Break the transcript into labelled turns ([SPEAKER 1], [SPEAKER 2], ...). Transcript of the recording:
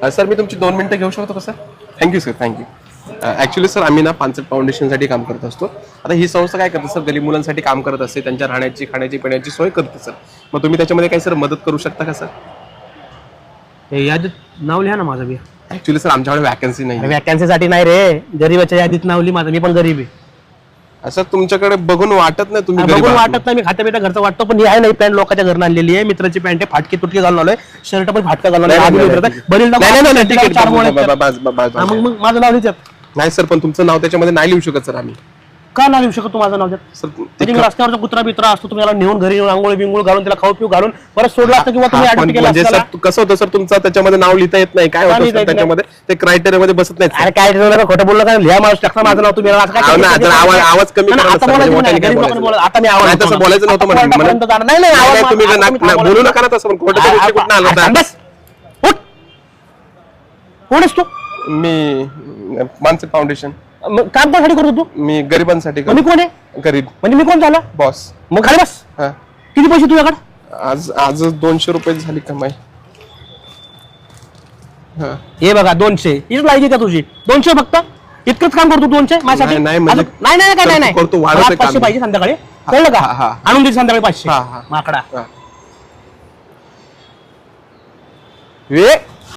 [SPEAKER 1] Sir मी तुमची 2 मिनिटं घेऊ शकतो का sir? Thank you sir, thank you. Actually sir आम्ही ना पानसट फाउंडेशनसाठी काम करत असतो. आता ही संस्था काय करते सर, गरीब मुलांसाठी काम करत असते, त्यांच्या राहण्याची खाण्याची पिण्याची सोय करते सर. मग तुम्ही त्याच्यामध्ये काही सर मदत करू शकता का सर?
[SPEAKER 2] यादीत नाव लिहा ना माझं बी.
[SPEAKER 1] ऍक्च्युली सर आमच्याकडे वॅकन्सी नाही.
[SPEAKER 2] वॅकन्सीसाठी नाही रे, गरीबाच्या यादीत नाव लिही माझं, मी पण गरीब आहे.
[SPEAKER 1] असं तुमच्याकडे बघून वाटत नाही तुम्ही गरीब
[SPEAKER 2] बघून
[SPEAKER 1] आहात.
[SPEAKER 2] वाटत नाही, मी खात्या बिट्या घरचं वाटतो, पण ही आहे नाही पॅन्ट लोकांच्या घरनं आणलेली आहे. मित्राची पॅन्ट आहे, फाटकी तुटकी घालून आलोय, शर्ट पण फाटका घालून आलोय.
[SPEAKER 1] नाही,
[SPEAKER 2] बरील
[SPEAKER 1] नाही, नाही, नाही, ठीक आहे,
[SPEAKER 2] चार मोळे आहेत.
[SPEAKER 1] बस, बस, बस, बस.
[SPEAKER 2] मग माझं नाव लिहितात.
[SPEAKER 1] नाही सर, पण तुमचं नाव त्याच्यामध्ये नाही लिहू शकत सर आम्ही.
[SPEAKER 2] का नाही लिहू शकत तू माझं नाव त्यात?
[SPEAKER 1] सर
[SPEAKER 2] म्हणजे मी रस्त्यावरचा कुत्रा बित्रा असतो, तुम्हाला नेऊन घरी नेऊन आंघोळ बिंगोळ घालून त्याला खाऊ पिऊ घालून परत सोडलं असतं, किंवा तुम्ही ऍडमिट केलं
[SPEAKER 1] म्हणजे
[SPEAKER 2] असतं
[SPEAKER 1] सर
[SPEAKER 2] त्याला.
[SPEAKER 1] कसं होतं सर, तुमचं त्याच्यामध्ये नाव लिहिता येत नाही. काय
[SPEAKER 2] का
[SPEAKER 1] होतं
[SPEAKER 2] लिहिता
[SPEAKER 1] सर
[SPEAKER 2] येत नाही?
[SPEAKER 1] त्याच्यामध्ये ते क्रायटेरिया मध्ये बसत नाही.
[SPEAKER 2] अरे काय ठरवलं का, खोटं बोललं का, लिहा माणूस टाकता माझं नाव तुम्ही. आता काय
[SPEAKER 1] आव ना,
[SPEAKER 2] केलं?
[SPEAKER 1] जरा आवाज कमी
[SPEAKER 2] नाही,
[SPEAKER 1] करा
[SPEAKER 2] आता
[SPEAKER 1] सर,
[SPEAKER 2] बोलायचं
[SPEAKER 1] मोठ्याने
[SPEAKER 2] नाही,
[SPEAKER 1] काय
[SPEAKER 2] गरीब
[SPEAKER 1] बोलायचं.
[SPEAKER 2] लोकांना बोला. आता मी आवाज
[SPEAKER 1] नाही, तसं बोलायचं नव्हतं म्हणून.
[SPEAKER 2] कोर्टापर्यंत जाणार. नाही, नाही,
[SPEAKER 1] नाही,
[SPEAKER 2] आवाज-
[SPEAKER 1] तुम्ही
[SPEAKER 2] आता तुम्ही थांबा.
[SPEAKER 1] बोलू नका ना तसं, खोटं गोष्टी कुठं आलं होतं?
[SPEAKER 2] बस. उठ. कोण आहेस तू?
[SPEAKER 1] मी मानसिक फाउंडेशन.
[SPEAKER 2] मग काम कोणासाठी करतो तू?
[SPEAKER 1] मी गरिबांसाठी
[SPEAKER 2] मी कोण आहे?
[SPEAKER 1] गरीब
[SPEAKER 2] म्हणजे मी कोण झाला?
[SPEAKER 1] बॉस.
[SPEAKER 2] मग खाली बस.
[SPEAKER 1] हा,
[SPEAKER 2] किती पैसे तुझ्याकडे?
[SPEAKER 1] आज 200 रुपये झाली कमाई. हा.
[SPEAKER 2] हे बघा 200. हीच लायकी का तुझी? 200 फक्त? इतकंच काम करतो 200 माझ्यासाठी?
[SPEAKER 1] नाही, म्हणजे-
[SPEAKER 2] अजून- नाही नाही काय
[SPEAKER 1] तर
[SPEAKER 2] नाही
[SPEAKER 1] तू करतो,
[SPEAKER 2] नाही.
[SPEAKER 1] वाढवतोय
[SPEAKER 2] मला 500
[SPEAKER 1] काम.
[SPEAKER 2] पाहिजे संध्याकाळी, कळलं का?
[SPEAKER 1] हा, हा.
[SPEAKER 2] आणून दे संध्याकाळी 500.
[SPEAKER 1] हा, हा.
[SPEAKER 2] माकडा.
[SPEAKER 1] हा.